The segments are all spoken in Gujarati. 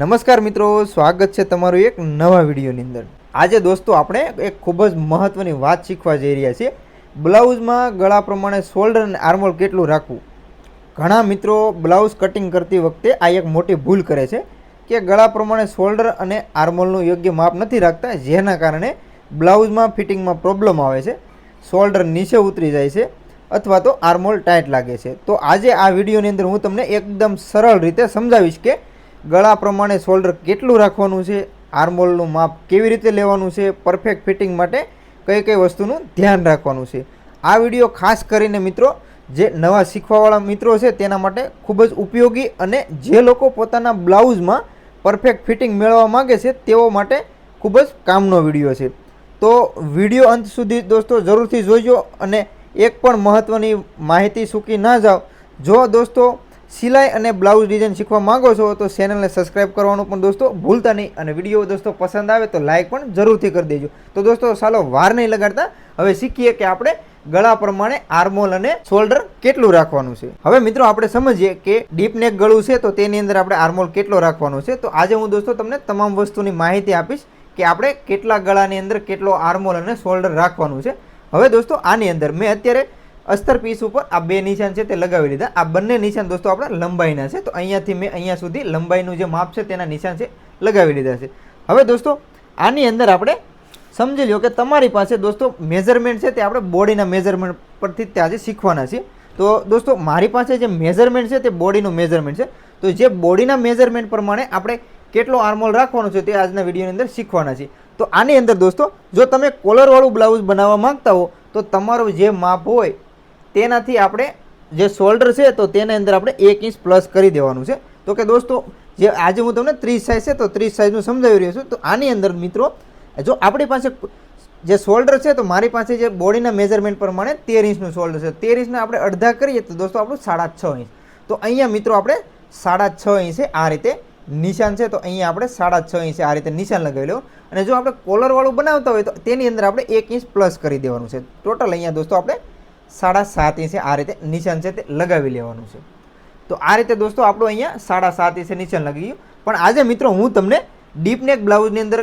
નમસ્કાર મિત્રો, સ્વાગત છે તમારું એક નવા વિડીયોની અંદર। આજે દોસ્તો આપણે એક ખૂબ જ મહત્વની વાત શીખવા જઈ રહ્યા છીએ। બ્લાઉઝમાં ગળા પ્રમાણે શોલ્ડર અને આર્મહોલ કેટલું રાખવું। ઘણા મિત્રો બ્લાઉઝ કટિંગ કરતી વખતે આ એક મોટી ભૂલ કરે છે કે ગળા પ્રમાણે શોલ્ડર અને આર્મહોલનું યોગ્ય માપ નથી રાખતા, જેના કારણે બ્લાઉઝમાં ફિટિંગમાં પ્રોબ્લેમ આવે છે, શોલ્ડર નીચે ઉતરી જાય છે અથવા તો આર્મહોલ ટાઈટ લાગે છે। તો આજે આ વિડીયોની અંદર હું તમને એકદમ સરળ રીતે સમજાવીશ કે ગળા પ્રમાણે શોલ્ડર કેટલું રાખવાનું છે, આર્મહોલનું માપ કેવી રીતે લેવાનું છે, પરફેક્ટ ફિટિંગ માટે કઈ કઈ વસ્તુનું ધ્યાન રાખવાનું છે। આ વિડીયો ખાસ કરીને મિત્રો જે નવા શીખવાવાળા મિત્રો છે તેના માટે ખૂબ જ ઉપયોગી અને જે લોકો પોતાના બ્લાઉઝમાં પરફેક્ટ ફિટિંગ મેળવવા માગે છે તેઓ માટે ખૂબ જ કામનો વિડીયો છે। તો વિડીયો અંત સુધી દોસ્તો જરૂરથી જોઈજો અને એક પણ મહત્ત્વની માહિતી ચૂકી ના જાઓ। જો દોસ્તો સિલાઈ અને બ્લાઉઝ ડિઝાઇન શીખવા માંગો છો તો ચેનલને સબસ્ક્રાઇબ કરવાનું પણ દોસ્તો ભૂલતા નહીં અને વિડીયો દોસ્તો પસંદ આવે તો લાઇક પણ જરૂરથી કરી દેજો। તો દોસ્તો ચાલો વાર નહીં લગાડતા હવે શીખીએ કે આપણે ગળા પ્રમાણે આર્મહોલ અને શોલ્ડર કેટલું રાખવાનું છે। હવે મિત્રો આપણે સમજીએ કે ડીપ નેક ગળું છે તો તેની અંદર આપણે આર્મહોલ કેટલો રાખવાનો છે। તો આજે હું દોસ્તો તમને તમામ વસ્તુની માહિતી આપીશ કે આપણે કેટલા ગળાની અંદર કેટલો આર્મહોલ અને શોલ્ડર રાખવાનું છે। હવે દોસ્તો આની અંદર મેં અત્યારે अस्तर पीस पर आ बे निशान है लगावी लीधा। आ बंने निशान दोस्तों अपना लंबाईना है, तो अहींयाथी मैं अहींया सुधी लंबाईनुं जे माप है तेना निशान है लगावी लीधा है। हवे दोस्तों आनी अंदर आपणे समजी लो कि तमारी पासे दोस्तों मेजरमेंट है ते आपणे बॉडीना मेजरमेंट परथी ज आज शीखवाना छे। तो दोस्तों मारी पासे जे मेजरमेंट है ते बॉडीनुं मेजरमेंट है, तो जे बॉडीना मेजरमेंट प्रमाणे आपणे केटलो आर्महोल राखवानो छे ते आजना विडियोनी अंदर शीखवाना छे। तो आनी अंदर दोस्तों जो तमे कोलरवाळुं ब्लाउज बनाववा मांगता हो तो तमारुं जे माप होय तेनाथी आपणे जे शोल्डर है तो तेना अंदर आपणे 1 इंच प्लस करी देवानुं छे। तो कि दोस्तों जे आज हूँ तमने 30 साइज है तो 30 साइजनुं समजावी रह्यो छुं। तो आनी अंदर मित्रों जो आपणी पासे जे शोल्डर है तो मारी पासे जे बॉडीना मेजरमेंट प्रमाणे 13 इंचनुं शोल्डर है, 13 इंचने आपणे अर्धा करीए तो दोस्तों आपणुं 6.5 इंच। तो अहींया मित्रों आपणे 6.5 इंचे आ रीते निशान है, तो अहींया आपणे 6.5 इंचे आ रीते निशान लगावी लेवुं अने जो आपणे कोलरवाळुं बनावता होय तो तेनी अंदर आपणे 1 इंच प्लस करी देवानुं छे। टोटल अहींया दोस्तों आपणे 7.5 इंचे आ रीते निशान है ते लगावी लेवानुं छे। तो आ रीते दोस्तों आपणुं अहींया 7.5 इंचे निशान लगी गयुं। पण आजे मित्रों हूँ तमने डीप नेक ब्लाउजनी अंदर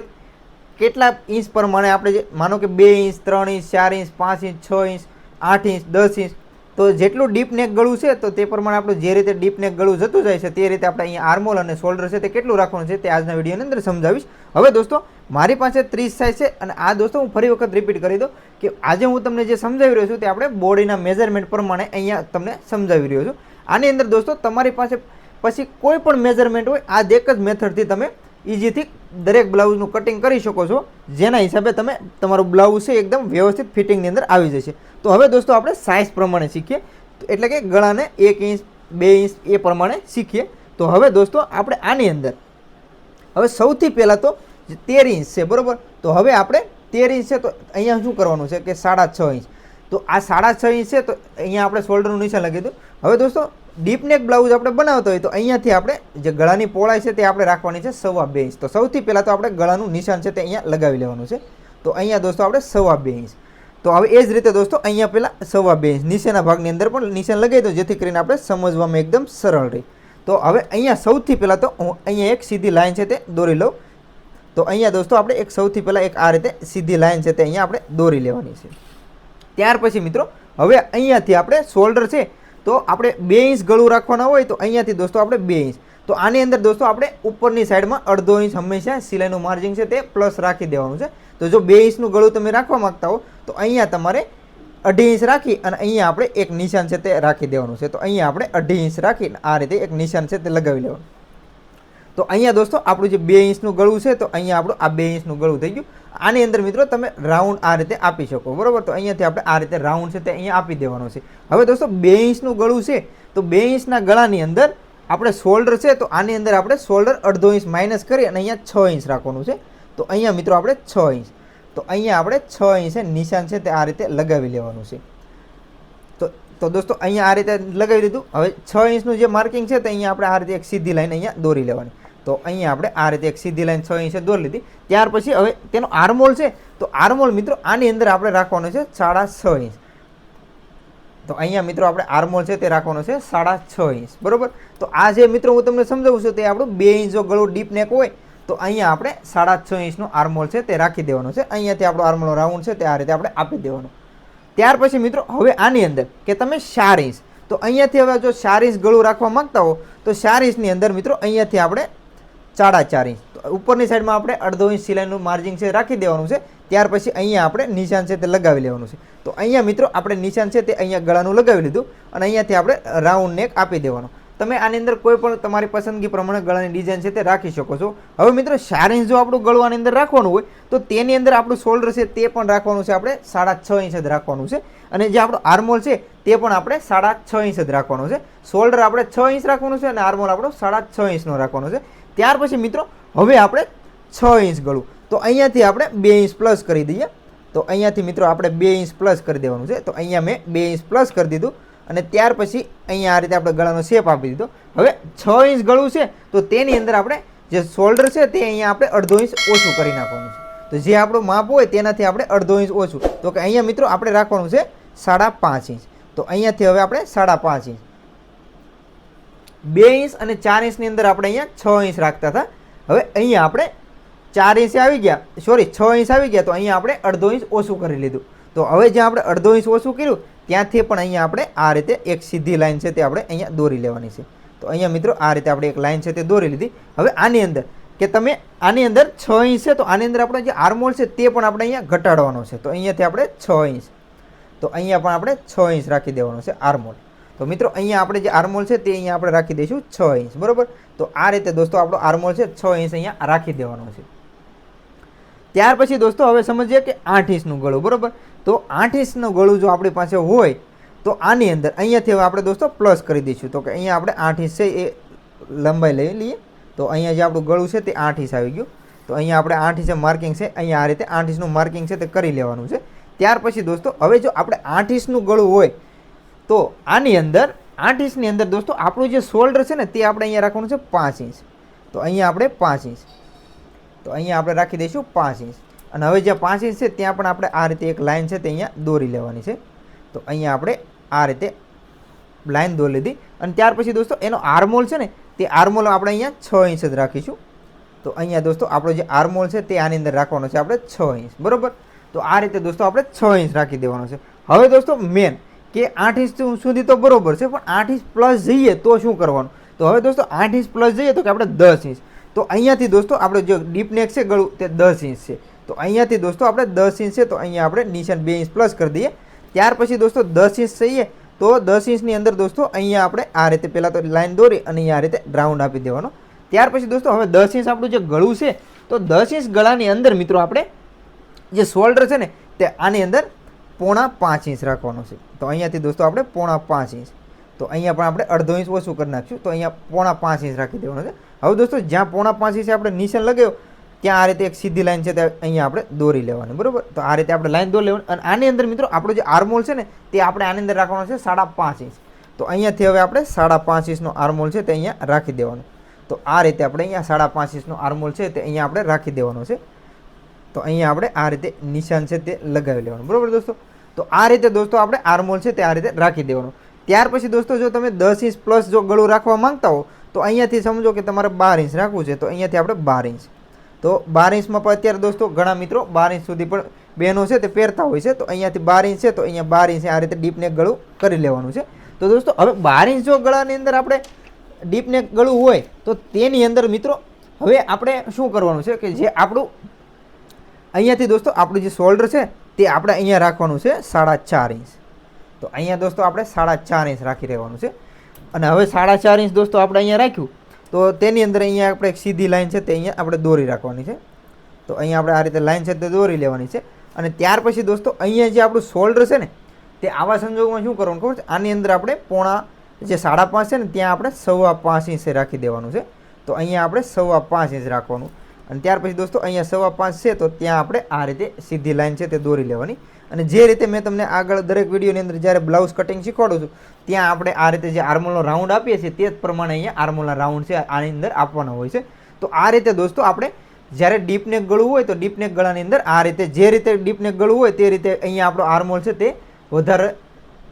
केटला इंच प्रमाणे आपणे जे मानो कि 2 inch 3 inch 4 inch 5 inch 6 inch 8 inch 10 inch तो जेटલું डीप नेक गळું છે તો તે પ્રમાણે આપણે જે રીતે डीप नेक गळું જતું જાય છે તે રીતે આપણે અહીંયા આર્મહોલ અને શોલ્ડર છે તે કેટલું રાખવાનું છે તે આજના વિડીયોની અંદર સમજાવીશ। હવે દોસ્તો મારી પાસે 30 સાઇઝ છે અને આ દોસ્તો હું ફરી વખત રિપીટ કરી દઉં કે આજે હું તમને જે સમજાવી રહ્યો છું તે આપણે બોડીના મેઝરમેન્ટ પ્રમાણે અહીંયા તમને સમજાવી રહ્યો છું। આની અંદર દોસ્તો તમારી પાસે પછી કોઈ પણ મેઝરમેન્ટ હોય આ એક જ મેથડથી તમે ઇઝીથી દરેક બ્લાઉઝનું કટિંગ કરી શકો છો, જેના હિસાબે તમે તમારું બ્લાઉઝ છે એકદમ વ્યવસ્થિત ફિટિંગની અંદર આવી જશે। તો હવે દોસ્તો આપણે સાઇઝ પ્રમાણે શીખીએ, એટલે કે ગળાને 1 इंच 2 इंच એ પ્રમાણે શીખીએ। તો હવે દોસ્તો આપણે આની અંદર હવે સૌથી પહેલાં તો 13 इंच છે બરાબર। તો હવે આપણે 13 इंच છે તો અહીંયા શું કરવાનું છે કે 6.5 इंच। તો આ 6.5 इंच છે તો અહીંયા આપણે શોલ્ડરનું નિશાન લખી દીધું। હવે દોસ્તો डीप नेक ब्लाउज આપણે બનાવતો હોય તો અહીંયાથી આપણે જે ગળાની પહોળાઈ છે તે આપણે રાખવાની છે 2.5 इंच। તો સૌથી પહેલાં તો આપણે ગળાનું નિશાન છે તે અહીંયા લગાવી લેવાનું છે। તો અહીંયા દોસ્તો આપણે 2.5 इंच। તો હવે એ જ રીતે દોસ્તો અહીંયા પહેલાં 2.5 इंच નીચેના ભાગની અંદર પણ નિશાન લગાવી દો જેથી કરીને આપણે સમજવામાં એકદમ સરળ રહે। તો હવે અહીંયા સૌથી પહેલાં તો હું અહીંયા એક સીધી લાઈન છે તે દોરી લઉં। તો અહીંયા દોસ્તો આપણે એક સૌથી પહેલાં એક આ રીતે સીધી લાઈન છે તે અહીંયા આપણે દોરી લેવાની છે। ત્યાર પછી મિત્રો હવે અહીંયાથી આપણે શોલ્ડર છે तो આપણે 2 इंच गळું રાખવાના હોય તો અહીંયાથી દોસ્તો આપણે 2 इंच। તો આની અંદર દોસ્તો આપણે ઉપરની સાઈડમાં 1/2 इंच હંમેશા સિલાઈનું માર્જિન છે તે પ્લસ રાખી દેવાનું છે। તો જો 2 इंचનું ગળું તમે રાખવા માંગતા હો તો અહીંયા તમારે 2.5 इंच રાખી અને અહીંયા આપણે એક નિશાન છે તે રાખી દેવાનું છે। તો અહીંયા આપણે 2.5 इंच રાખીને આ રીતે એક નિશાન છે તે લગાવી લેવાનું। તો અહીંયા દોસ્તો આપણું જે 2 इंचનું ગળું છે તો અહીંયા આપણું આ 2 इंचનું ગળું થઈ ગયું। આની અંદર મિત્રો તમે રાઉન્ડ આ રીતે આપી શકો બરાબર। તો અહીંયાથી આપણે આ રીતે રાઉન્ડ છે તે અહીંયા આપી દેવાનો છે। હવે દોસ્તો 2 इंचનું ગળું છે તો 2 इंचના ગળાની અંદર આપણે શોલ્ડર છે તો આની અંદર આપણે શોલ્ડર 1/2 इंच માઇનસ કરી અને અહીંયા 6 इंच રાખવાનું છે। તો અહીંયા મિત્રો આપણે 6 इंच। તો અહીંયા આપણે 6 इंच નિશાન છે તે આ રીતે લગાવી લેવાનું છે। તો દોસ્તો અહીંયા આ રીતે લગાવી દીધું। હવે 6 इंचનું જે માર્કિંગ છે તો અહીંયા આપણે આ રીતે એક સીધી લાઈન અહીંયા દોરી લેવાની। તો અહીંયા આપણે આ રીતે એક સીધી લાઈન 6 इंच દોરી લીધી। ત્યાર પછી હવે તેનો આર્મહોલ છે તો આર્મહોલ મિત્રો આની અંદર આપણે રાખવાનો છે 6.5 इंच। તો અહીંયા મિત્રો આપણે આર્મોલ છે તે રાખવાનો છે 6.5 ઇંચ, બરોબર. તો આ જે મિત્રો હું તમને સમજાવું છું તે આપણું 2 ઇંચ જો ગળું ડીપ નેક હોય તો અહીંયા આપણે 6.5 ઇંચનો આર્મોલ છે તે રાખી દેવાનો છે. અહીંયાથી આપણો આર્મોલનો રાઉન્ડ છે તે આ રીતે આપણે આપી દેવાનો. ત્યાર પછી મિત્રો હવે આની અંદર કે તમે 4 ઇંચ, તો અહીંયાથી હવે જો 4 ઇંચ ગળું રાખવા માંગતા હો તો 4 ઇંચની અંદર મિત્રો અહીંયાથી આપણે 4.5 ઇંચ, તો ઉપરની સાઈડમાં આપણે 1/2 ઇંચ સિલાઈનું માર્જિન છે રાખી દેવાનું છે. ત્યાર પછી અહીંયા આપણે નિશાન છે તે લગાવી લેવાનું છે. તો અહીંયા મિત્રો આપણે નિશાન છે તે અહીંયા ગળાનું લગાવી લીધું અને અહીંયાથી આપણે રાઉન્ડ નેક આપી દેવાનો. તમે આની અંદર કોઈ પણ તમારી પસંદગી પ્રમાણે ગળાની ડિઝાઇન છે તે રાખી શકો છો. હવે મિત્રો 4 ઇંચ જો આપણું ગળું આની અંદર રાખવાનું હોય તો તેની અંદર આપણું શોલ્ડર છે તે પણ રાખવાનું છે આપણે 6.5 ઇંચ જ રાખવાનું છે. અને જે આપણો આર્મોલ છે તે પણ આપણે 6.5 ઇંચ જ રાખવાનો છે. શોલ્ડર આપણે 6 ઇંચ રાખવાનું છે અને આર્મોલ આપણો 6.5 ઇંચનો રાખવાનો છે. ત્યાર પછી મિત્રો હવે આપણે 6 ઇંચ ગળું, તો અહીંયાથી આપણે 2 ઇંચ પ્લસ કરી દઈએ. તો અહીંયાથી મિત્રો આપણે 2 ઇંચ પ્લસ કરી દેવાનું છે. તો અહીંયા મેં 2 ઇંચ પ્લસ કરી દીધું અને ત્યાર પછી અહીંયા આ રીતે આપણે ગળાનો શેપ આપી દીધો. હવે 6 ઇંચ ગળું છે તો તેની અંદર આપણે જે શોલ્ડર છે તે અહીંયા આપણે 1/2 ઇંચ ઓછું કરી નાખવાનું છે. તો જે આપણું માપ હોય તેનાથી આપણે 1/2 ઇંચ ઓછું, તો કે અહીંયા મિત્રો આપણે રાખવાનું છે 5.5 ઇંચ. તો અહીંયાથી હવે આપણે 5.5 ઇંચ, 2 ઇંચ અને 4 ઇંચની અંદર આપણે અહીંયા 6 ઇંચ રાખતા હતા. હવે અહીંયા આપણે 4 ઇંચ આવી ગયા, સોરી 6 ઇંચ આવી ગયા, તો અહીંયા આપણે 1/2 ઇંચ ઓછું કરી લીધું. તો હવે જ્યાં આપણે 1/2 ઇંચ ઓછું કર્યું ત્યાંથી પણ અહીંયા આપણે આ રીતે એક સીધી લાઈન છે તે આપણે અહીંયા દોરી લેવાની છે. તો અહીંયા મિત્રો આ રીતે આપણે એક લાઈન છે તે દોરી લીધી. હવે આની અંદર કે તમે આની અંદર 6 ઇંચ છે તો આની અંદર આપણે જે આર્મોલ છે તે પણ આપણે અહીંયા ઘટાડવાનો છે. તો અહીંયાથી આપણે 6 ઇંચ, તો અહીંયા પણ આપણે 6 ઇંચ રાખી દેવાનો છે આર્મોલ. તો મિત્રો અહીંયા આપણે જે આર્મોલ છે તે અહીંયા આપણે રાખી દઈશું 6 ઇંચ, બરોબર. તો આ રીતે દોસ્તો આપણો આર્મોલ છે 6 ઇંચ અહીંયા રાખી દેવાનો છે. ત્યાર પછી દોસ્તો હવે સમજીએ કે 8 ઇંચનું ગળું, બરોબર. તો 8 ઇંચનું ગળું જો આપણી પાસે હોય તો આની અંદર અહીંયાથી હવે આપણે દોસ્તો પ્લસ કરી દઈશું. તો કે અહીંયા આપણે 8 ઇંચ છે એ લંબાઈ લઈ લઈએ. તો અહીંયા જે આપણું ગળું છે તે 8 ઇંચ આવી ગયું. તો અહીંયા આપણે 8 ઇંચ માર્કિંગ છે અહીંયા આ રીતે 8 ઇંચનું માર્કિંગ છે તે કરી લેવાનું છે. ત્યાર પછી દોસ્તો હવે જો આપણે 8 ઇંચનું ગળું હોય તો આની અંદર 8 ઇંચની અંદર દોસ્તો આપણું જે શોલ્ડર છે ને તે આપણે અહીંયા રાખવાનું છે 5 ઇંચ. તો અહીંયા આપણે 5 ઇંચ, તો અહીંયા આપણે રાખી દઈશું 5 ઇંચ. અને હવે જે 5 ઇંચ છે ત્યાં પણ આપણે આ રીતે એક લાઈન છે તે અહીંયા દોરી લેવાની છે. તો અહીંયા આપણે આ રીતે લાઈન દોરી લીધી અને ત્યાર પછી દોસ્તો એનો આર્મોલ છે ને તે આર્મોલ આપણે અહીંયા 6 ઇંચ જ રાખીશું. તો અહીંયા દોસ્તો આપણો જે આર્મોલ છે તે આની અંદર રાખવાનો છે આપણે 6 ઇંચ, બરોબર. તો આ રીતે દોસ્તો આપણે 6 ઇંચ રાખી દેવાનો છે. હવે દોસ્તો મેન કે 8 ઇંચ સુધી તો બરોબર છે, પણ 8 ઇંચ પ્લસ જઈએ તો શું કરવાનું? તો હવે દોસ્તો 8 ઇંચ પ્લસ જઈએ તો કે આપણે 10 ઇંચ. તો અહીંયાથી દોસ્તો આપણે જે ડીપ નેક છે ગળું તે 10 ઇંચ છે. તો અહીંયાથી દોસ્તો આપણે 10 ઇંચ છે તો અહીંયા આપણે નિશાન 2 ઇંચ પ્લસ કરી દઈએ. ત્યાર પછી દોસ્તો 10 ઇંચ જઈએ તો 10 ઇંચની અંદર દોસ્તો અહીંયા આપણે આ રીતે પહેલાં તો લાઈન દોરી અને અહીંયા આ રીતે રાઉન્ડ આપી દેવાનો. ત્યાર પછી દોસ્તો હવે 10 ઇંચ આપણું જે ગળું છે તો 10 ઇંચ ગળાની અંદર મિત્રો આપણે જે શોલ્ડર છે ને તે આની અંદર 4.5 ઇંચ રાખવાનો છે. તો અહીંયાથી દોસ્તો આપણે 4.5 ઇંચ, તો અહીંયા પણ આપણે 1/2 ઇંચ ઓછું કરી નાખીશું. તો અહીંયા 4.5 ઇંચ રાખી દેવાનો છે. હવે દોસ્તો જ્યાં 4.5 ઇંચ આપણે નિશાન લગાવ્યો ત્યાં આ રીતે એક સીધી લાઈન છે તે અહીંયા આપણે દોરી લેવાની, બરોબર. તો આ રીતે આપણે લાઈન દોરી લેવાની અને આની અંદર મિત્રો આપણો જે આર્મોલ છે ને તે આપણે આની અંદર રાખવાનો છે 5.5 ઇંચ. તો અહીંયાથી હવે આપણે 5.5 ઇંચનો આર્મોલ છે તે અહીંયા રાખી દેવાનો. તો આ રીતે આપણે અહીંયા 5.5 ઇંચનો આર્મોલ છે તે અહીંયા આપણે રાખી દેવાનો છે. તો અહીંયા આપણે આ રીતે નિશાન છે તે લગાવી લેવાનું, બરોબર દોસ્તો. તો આ રીતે દોસ્તો આપણે આર્મોલ છે તે આ રીતે રાખી દેવાનું. ત્યાર પછી દોસ્તો જો તમે 10 ઇંચ પ્લસ જો ગળું રાખવા માંગતા હો તો અહીંયાથી સમજો કે તમારે 12 ઇંચ રાખવું છે. તો અહીંયાથી આપણે 12 ઇંચ, તો 12 ઇંચમાં પણ અત્યારે દોસ્તો ઘણા મિત્રો 12 ઇંચ સુધી પણ બહેનો છે તે પહેરતા હોય છે. તો અહીંયાથી 12 ઇંચ છે તો અહીંયા 12 ઇંચ આ રીતે ડીપ નેક ગળું કરી લેવાનું છે. તો દોસ્તો હવે 12 ઇંચ જો ગળાની અંદર આપણે ડીપ નેક ગળું હોય તો તેની અંદર મિત્રો હવે આપણે શું કરવાનું છે કે જે આપણું અહીંયાથી દોસ્તો આપણું જે શોલ્ડર છે તે આપણે અહીંયા રાખવાનું છે 4.5 ઇંચ. તો અહીંયા દોસ્તો આપણે 4.5 ઇંચ રાખી રહેવાનું છે. અને હવે 4.5 ઇંચ દોસ્તો આપણે અહીંયા રાખ્યું તો તેની અંદર અહીંયા આપણે એક સીધી લાઈન છે તે અહીંયા આપણે દોરી રાખવાની છે. તો અહીંયા આપણે આ રીતે લાઈન છે તે દોરી લેવાની છે. અને ત્યાર પછી દોસ્તો અહીંયા જે આપણું શોલ્ડર છે ને તે આવા સંજોગોમાં શું કરવાનું ખબર છે? આની અંદર આપણે જે 5.5 છે ને ત્યાં આપણે 5.25 ઇંચ રાખી દેવાનું છે. તો અહીંયા આપણે 5.25 ઇંચ રાખવાનું. અને ત્યાર પછી દોસ્તો અહીંયા 5.25 છે તો ત્યાં આપણે આ રીતે સીધી લાઈન છે તે દોરી લેવાની. અને જે રીતે મેં તમને આગળ દરેક વિડીયોની અંદર જ્યારે બ્લાઉઝ કટિંગ શીખવાડું છું ત્યાં આપણે આ રીતે જે આર્મોલનો રાઉન્ડ આપીએ છીએ તે જ પ્રમાણે અહીંયા આર્મોલના રાઉન્ડ છે આની અંદર આપવાના હોય છે. તો આ રીતે દોસ્તો આપણે જ્યારે ડીપ નેક ગળું હોય તો ડીપ નેક ગળાની અંદર આ રીતે જે રીતે ડીપ નેક ગળું હોય તે રીતે અહીંયા આપણો આર્મોલ છે તે વધારે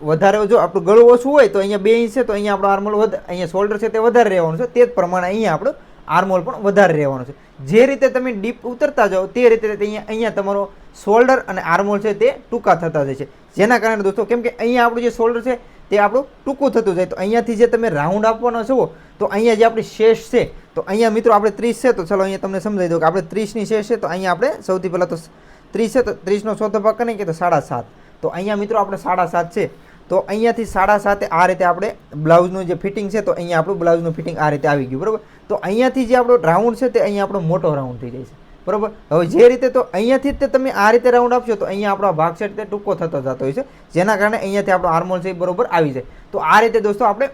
વધારે જો આપણું ગળું ઓછું હોય તો અહીંયા 2 ઇંચ છે તો અહીંયા આપણો આર્મોલ અહીંયા શોલ્ડર છે તે વધારે રહેવાનું છે. તે જ પ્રમાણે અહીંયા આપણું આર્મોલ પણ વધારે રહેવાનું છે. જે રીતે તમે ડીપ ઉતરતા જાઓ તે રીતે અહીંયા તમારો શોલ્ડર અને આર્મોલ છે તે ટૂંકા થતા જાય છે. જેના કારણે દોસ્તો કેમ કે અહીંયા આપણું જે શોલ્ડર છે તે આપણું ટૂંકું થતું જાય, તો અહીંયાથી જે તમે રાઉન્ડ આપવાનો છો તો અહીંયા જે આપણી શેષ છે તો અહીંયા મિત્રો આપણે 30 છે તો ચાલો અહીંયા તમને સમજાવી દઉં કે આપણે 30ની શેષ છે તો અહીંયા આપણે સૌથી પહેલાં તો 30 છે તો 30નો ચોથો ભાગ કરીને કે તો 7.5. તો અહીંયા મિત્રો આપણે 7.5 છે તો અહીંયાથી 7.5 આ રીતે આપણે બ્લાઉઝનું જે ફિટિંગ છે તો અહીંયા આપણું બ્લાઉઝનું ફિટિંગ આ રીતે આવી ગયું, બરાબર. તો અહીંયાથી જે આપણો રાઉન્ડ છે તે અહીંયા આપણો મોટો રાઉન્ડ થઈ જાય છે, બરાબર. હવે જે રીતે તો અહીંયાથી જ તમે આ રીતે રાઉન્ડ આપશો તો અહીંયા આપણો ભાગ છે તે ટૂંકો થતો જતો હોય છે, જેના કારણે અહીંયાથી આપણો આર્મોલ છે એ બરોબર આવી જાય. તો આ રીતે દોસ્તો આપણે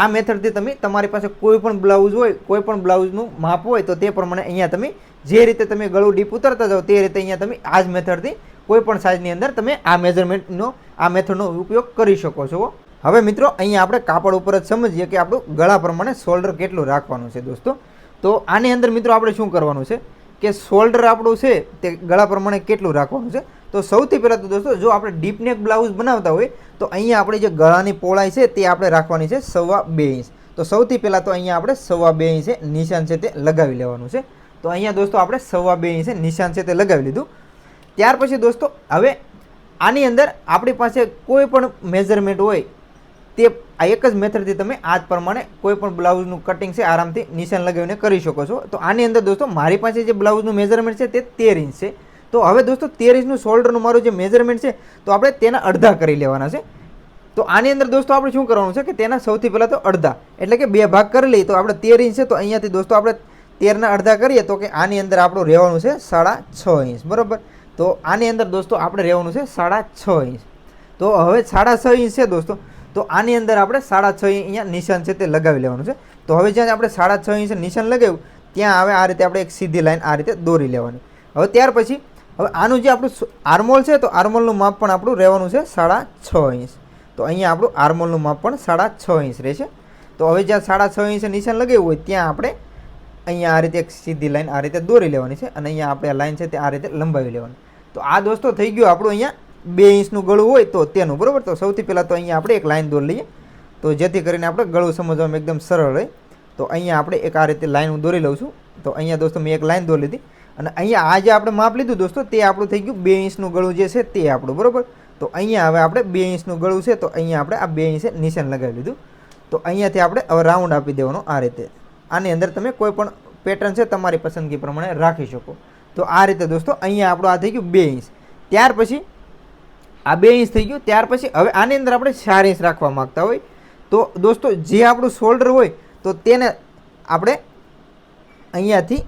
આ મેથડથી તમે તમારી પાસે કોઈ પણ બ્લાઉઝ હોય, કોઈ પણ બ્લાઉઝનું માપ હોય તો તે પ્રમાણે અહીંયા તમે જે રીતે તમે ગળું ડીપ ઉતરતા જાઓ તે રીતે અહીંયા તમે આ જ મેથડથી કોઈ પણ સાઇઝની અંદર તમે આ મેઝરમેન્ટનો આ મેથડનો ઉપયોગ કરી શકો છો. હવે મિત્રો અહીંયા આપણે કાપડ ઉપર જ સમજીએ કે આપણું ગળા પ્રમાણે શોલ્ડર કેટલું રાખવાનું છે દોસ્તો. તો આની અંદર મિત્રો આપણે શું કરવાનું છે કે શોલ્ડર આપણું છે તે ગળા પ્રમાણે કેટલું રાખવાનું છે. તો સૌથી પહેલાં તો દોસ્તો જો આપણે ડીપ નેક બ્લાઉઝ બનાવતા હોય તો અહીંયા આપણે જે ગળાની પહોળાઈ છે તે આપણે રાખવાની છે 2.25 ઇંચ. તો સૌથી પહેલાં તો અહીંયા આપણે 2.25 ઇંચે નિશાન છે તે લગાવી લેવાનું છે. તો અહીંયા દોસ્તો આપણે 2.25 ઇંચે નિશાન છે તે લગાવી લીધું. ત્યાર પછી દોસ્તો હવે આની અંદર આપણી પાસે કોઈ પણ મેઝરમેન્ટ હોય તે આ એક જ મેથડથી તમે આ જ પ્રમાણે કોઈ પણ બ્લાઉઝનું કટિંગ છે આરામથી નિશાન લગાવીને કરી શકો છો. તો આની અંદર દોસ્તો મારી પાસે જે બ્લાઉઝનું મેઝરમેન્ટ છે તે 13 ઇંચ છે. તો હવે દોસ્તો 13 ઇંચનું શોલ્ડરનું મારું જે મેઝરમેન્ટ છે તો આપણે તેના અડધા કરી લેવાના છે. તો આની અંદર દોસ્તો આપણે શું કરવાનું છે કે તેના સૌથી પહેલાં તો અડધા એટલે કે 2 ભાગ કરી લઈએ. તો આપણે 13 ઇંચ છે તો અહીંયાથી દોસ્તો આપણે 13ના અડધા કરીએ તો કે આની અંદર આપણું રહેવાનું છે 6.5 ઇંચ, બરાબર. તો આની અંદર દોસ્તો આપણે રહેવાનું છે 6.5 ઇંચ. તો હવે 6.5 ઇંચ છે દોસ્તો તો આની અંદર આપણે 6.5 ઇંચ અહીંયા નિશાન છે તે લગાવી લેવાનું છે. તો હવે જ્યાં આપણે 6.5 ઇંચ નિશાન લગાવ્યું ત્યાં હવે આ રીતે આપણે એક સીધી લાઈન આ રીતે દોરી લેવાની. હવે ત્યાર પછી હવે આનું જે આપણું આર્મોલ છે તો આર્મોલનું માપ પણ આપણું રહેવાનું છે 6.5 ઇંચ. તો અહીંયા આપણું આર્મોલનું માપ પણ 6.5 ઇંચ રહેશે. તો હવે જ્યાં 6.5 ઇંચ નિશાન લગાવ્યું હોય ત્યાં આપણે અહીંયા આ રીતે એક સીધી લાઈન આ રીતે દોરી લેવાની છે અને અહીંયા આપણે આ લાઈન છે તે આ રીતે લંબાવી લેવાની. તો આ દોસ્તો થઈ ગયું આપણું અહીંયા 2 ઇંચનું ગળું હોય તો તેનું, બરાબર. તો સૌથી પહેલાં તો અહીંયા આપણે એક લાઈન દોરી લઈએ તો જેથી કરીને આપણે ગળું સમજવામાં એકદમ સરળ રહે. તો અહીંયા આપણે એક આ રીતે લાઈન હું દોરી લઉં છું. તો અહીંયા દોસ્તો મેં એક લાઈન દોરી લીધી અને અહીંયા આ જે આપણે માપ લીધું દોસ્તો તે આપણું થઈ ગયું 2 ઇંચનું ગળું જે છે તે આપણું, બરાબર. તો અહીંયા હવે આપણે 2 ઇંચનું ગળું છે તો અહીંયા આપણે આ 2 ઇંચે નિશાન લગાવી લીધું. તો અહીંયાથી આપણે હવે રાઉન્ડ આપી દેવાનો આ રીતે. આની અંદર તમે કોઈ પણ પેટર્ન છે તમારી પસંદગી પ્રમાણે રાખી શકો. તો આ રીતે દોસ્તો અહીંયા આપણું આ થઈ ગયું 2 ઇંચ. ત્યાર પછી આ 2 ઇંચ થઈ ગયું. ત્યાર પછી હવે આની અંદર આપણે 4 ઇંચ રાખવા માગતા હોય તો દોસ્તો જે આપણું શોલ્ડર હોય તો તેને આપણે અહીંયાથી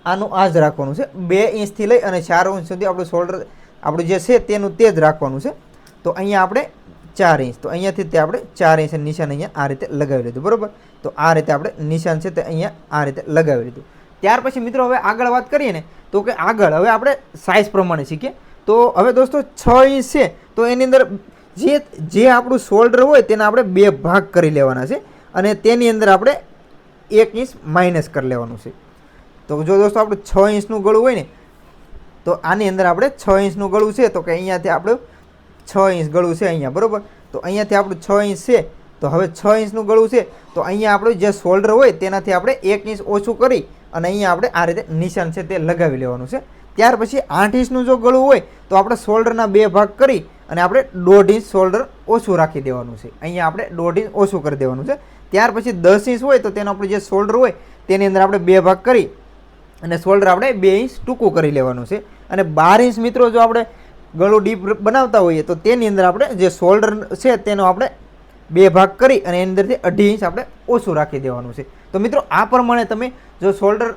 આનું આ જ રાખવાનું છે. 2 ઇંચથી લઈ અને 4 ઇંચ સુધી આપણું શોલ્ડર આપણું જે છે તેનું તે જ રાખવાનું છે. તો અહીંયા આપણે 4 ઇંચ તો અહીંયાથી તે આપણે 4 ઇંચ નિશાન અહીંયા આ રીતે લગાવી લીધું, બરાબર. તો આ રીતે આપણે નિશાન છે તે અહીંયા આ રીતે લગાવી લીધું. ત્યાર પછી મિત્રો હવે આગળ વાત કરીએ ને તો કે આગળ હવે આપણે સાઇઝ પ્રમાણે શીખીએ. તો હવે દોસ્તો 6 ઇંચ છે તો એની અંદર જે આપણું શોલ્ડર હોય તેના આપણે 2 ભાગ કરી લેવાના છે અને તેની અંદર આપણે 1 ઇંચ માઇનસ કરી લેવાનું છે. તો જો દોસ્તો આપણું 6 ઇંચનું ગળું હોય ને તો આની અંદર આપણે 6 ઇંચનું ગળું છે તો કે અહીંયાથી આપણું 6 ઇંચ ગળું છે અહીંયા, બરાબર. તો અહીંયાથી આપણું 6 ઇંચ છે તો હવે 6 ઇંચનું ગળું છે તો અહીંયા આપણું જે શોલ્ડર હોય તેનાથી આપણે 1 ઇંચ ઓછું કરી અને અહીંયા આપણે આ રીતે નિશાન છે તે લગાવી લેવાનું છે. ત્યાર પછી 8 ઇંચનું જો ગળું હોય તો આપણે શોલ્ડરના 2 ભાગ કરી અને આપણે 1.5 ઇંચ શોલ્ડર ઓછું રાખી દેવાનું છે. અહીંયા આપણે 1.5 ઇંચ ઓછું કરી દેવાનું છે. ત્યાર પછી 10 ઇંચ હોય તો તેનો આપણું જે શોલ્ડર હોય તેની અંદર આપણે 2 ભાગ કરી અને શોલ્ડર આપણે 2 ઇંચ ટૂંકું કરી લેવાનું છે. અને 12 ઇંચ મિત્રો જો આપણે ગળું ડીપ બનાવતા હોઈએ તો તેની અંદર આપણે જે શોલ્ડર છે તેનો આપણે 2 ભાગ કરી અને એની અંદરથી 2.5 ઇંચ આપણે ઓછું રાખી દેવાનું છે. તો મિત્રો આ પ્રમાણે તમે જો શોલ્ડર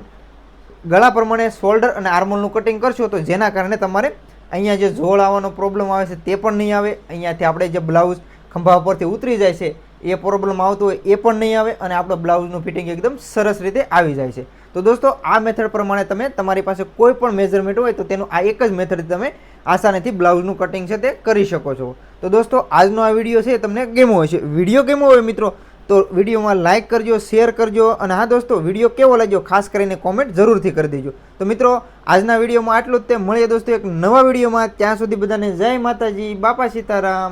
ગળા પ્રમાણે શોલ્ડર અને આર્મોલનું કટિંગ કરશો તો જેના કારણે તમારે અહીંયા જે ઝોળ આવવાનો પ્રોબ્લેમ આવે છે તે પણ નહીં આવે. અહીંયાથી આપણે જે બ્લાઉઝ ખંભા પરથી ઉતરી જાય છે એ પ્રોબ્લેમ આવતો હોય એ પણ નહીં આવે અને આપણો બ્લાઉઝનું ફિટિંગ એકદમ સરસ રીતે આવી જાય છે. તો દોસ્તો આ મેથડ પ્રમાણે તમે તમારી પાસે કોઈ પણ મેઝરમેન્ટ હોય તો તેનું આ એક જ મેથડથી તમે આસાનીથી બ્લાઉઝનું કટિંગ છે તે કરી શકો છો. તો દોસ્તો આજનો આ વિડીયો છે તમને ગમ્યો હશે. વિડીયો ગમ્યો હોય મિત્રો તો વિડીયોમાં લાઇક કરજો, શેર કરજો અને હા દોસ્તો વિડીયો કેવો લાગ્યો ખાસ કરીને કોમેન્ટ જરૂરથી કરી દેજો. તો મિત્રો આજના વિડીયોમાં આટલું જ તે. મળીએ દોસ્તો એક નવા વિડીયોમાં. ત્યાં સુધી બધાને જય માતાજી, બાપા સીતારામ.